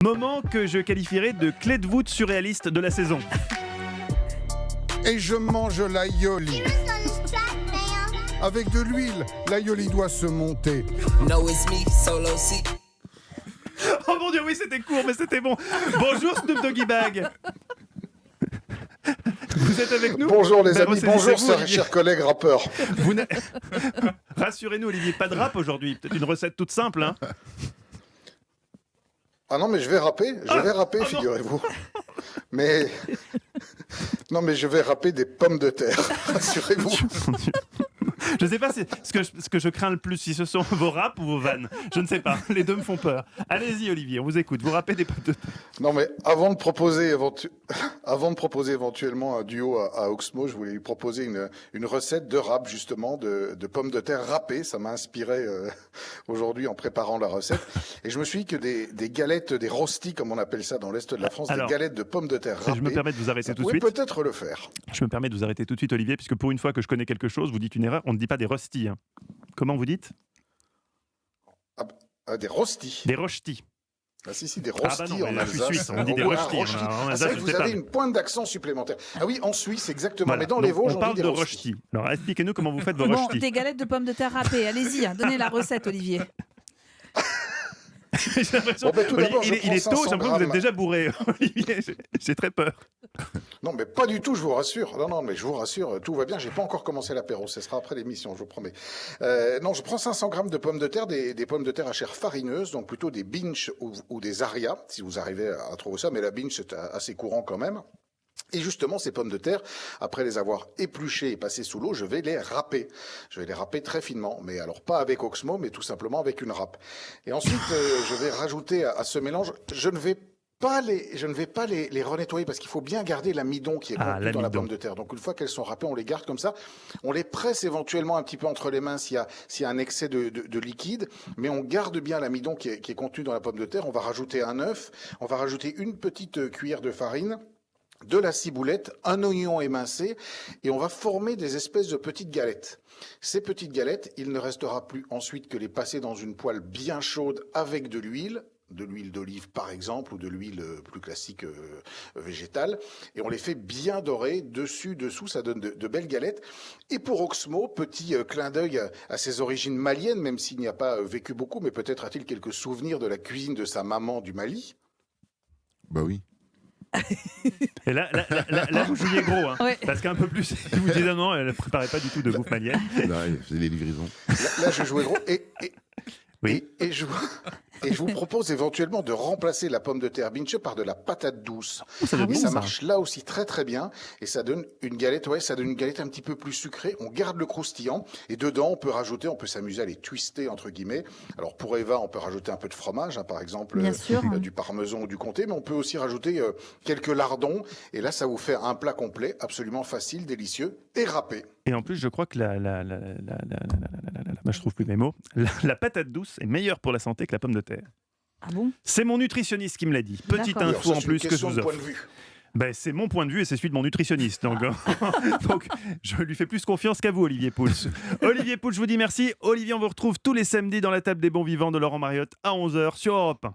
Moment que je qualifierais de clé de voûte surréaliste de la saison. Et je mange l'aïoli. Avec de l'huile, l'aïoli doit se monter. No, it's me, solo seat. Oh mon Dieu, oui, c'était court, mais c'était bon. Bonjour Snoop Doggy Bag. Vous êtes avec nous? Bonjour les Ben, amis, bonjour Olivier. chers collègues rappeurs. Rassurez-nous Olivier, pas de rap aujourd'hui. Peut-être une recette toute simple, hein. Ah non mais je vais rapper, figurez-vous. Mais non mais je vais rapper des pommes de terre, rassurez-vous. Je ne sais pas ce que je crains le plus, si ce sont vos raps ou vos vannes. Je ne sais pas, les deux me font peur. Allez-y Olivier, on vous écoute, vous rappez des pommes de terre. Non mais avant de proposer éventuellement un duo à Oxmo, je voulais lui proposer une recette de rap justement, de pommes de terre râpées. Ça m'a inspiré aujourd'hui en préparant la recette. Et je me suis dit que des galettes, des rostis comme on appelle ça dans l'Est de la France, Alors, des galettes de pommes de terre râpées, je me permets de vous arrêter ça tout de pourrait suite. peut-être le faire. Je me permets de vous arrêter tout de suite Olivier, puisque pour une fois que je connais quelque chose, vous dites une erreur, on ne dit pas des rostis. Hein. Comment vous dites? Des rostis. Des rochtis. Ah si, des rostis Ah bah non, en mais je suis Alsace. suisse, on dit des rochtis. rochtis. En Ah, Alsace, c'est vrai je que sais vous pas. avez une pointe d'accent supplémentaire. Ah oui, en Suisse, exactement. Voilà. Mais dans les Donc, Vosges, on on parle dit des de rostis. rochtis. Alors expliquez-nous comment vous faites vos Bon, rochtis. des galettes de pommes de terre râpées. Allez-y, donnez la recette, Olivier. J'ai l'impression- Bon, ben, tout d'abord, il je est prends tôt, j'ai 500 l'impression que vous êtes grammes. déjà bourré. Olivier, j'ai très peur. Non, mais pas du tout, je vous rassure. Non, mais je vous rassure, tout va bien. J'ai pas encore commencé l'apéro, ce sera après l'émission, je vous promets. Non, je prends 500 grammes de pommes de terre, des pommes de terre à chair farineuse, donc plutôt des binch ou des aria, si vous arrivez à trouver ça, mais la binch c'est assez courant quand même. Et justement, ces pommes de terre, après les avoir épluchées et passées sous l'eau, je vais les râper. Je vais les râper très finement, mais alors pas avec Oxmo, mais tout simplement avec une râpe. Et ensuite, je vais rajouter à ce mélange, je ne vais pas les renettoyer parce qu'il faut bien garder l'amidon qui est contenu dans la l'amidon. pomme de terre. Donc une fois qu'elles sont râpées, on les garde comme ça. On les presse éventuellement un petit peu entre les mains s'il y a un excès de liquide, mais on garde bien l'amidon qui est contenu dans la pomme de terre. On va rajouter un œuf, on va rajouter une petite cuillère de farine, de la ciboulette, un oignon émincé, et on va former des espèces de petites galettes. Ces petites galettes, il ne restera plus ensuite que les passer dans une poêle bien chaude avec de l'huile d'olive par exemple, ou de l'huile plus classique végétale, et on les fait bien dorer, dessus, dessous, ça donne de belles galettes. Et pour Oxmo, petit clin d'œil à ses origines maliennes, même s'il n'y a pas vécu beaucoup, mais peut-être a-t-il quelques souvenirs de la cuisine de sa maman du Mali. Bah oui. Et là, vous jouiez gros, hein, Ouais. parce qu'un peu plus, vous disiez non, elle ne préparait pas du tout de bouffe malienne. Là, il faisait les livraisons. Là, je jouais gros, Oui. et je vous propose éventuellement de remplacer la pomme de terre binche par de la patate douce. Ça doit Et être ça bon, marche là aussi très très bien, et ça donne une galette, un petit peu plus sucrée. On garde le croustillant, et dedans on peut s'amuser à les twister entre guillemets. Alors pour Eva, on peut rajouter un peu de fromage, hein, par exemple Bien sûr. du parmesan ou du comté, mais on peut aussi rajouter quelques lardons, et là ça vous fait un plat complet, absolument facile, délicieux et râpé. Et en plus, je crois que je trouve plus mes mots. La patate douce est meilleure pour la santé que la pomme de terre. Ah bon? C'est mon nutritionniste qui me l'a dit. Petite D'accord. info Alors, ça, en c'est plus une que je question vous de point offre. de vue. Ben, c'est mon point de vue et c'est celui de mon nutritionniste. Donc, donc je lui fais plus confiance qu'à vous, Olivier Pouls. Olivier Pouls, je vous dis merci. Olivier, on vous retrouve tous les samedis dans la table des bons vivants de Laurent Mariotte à 11h sur Europe 1.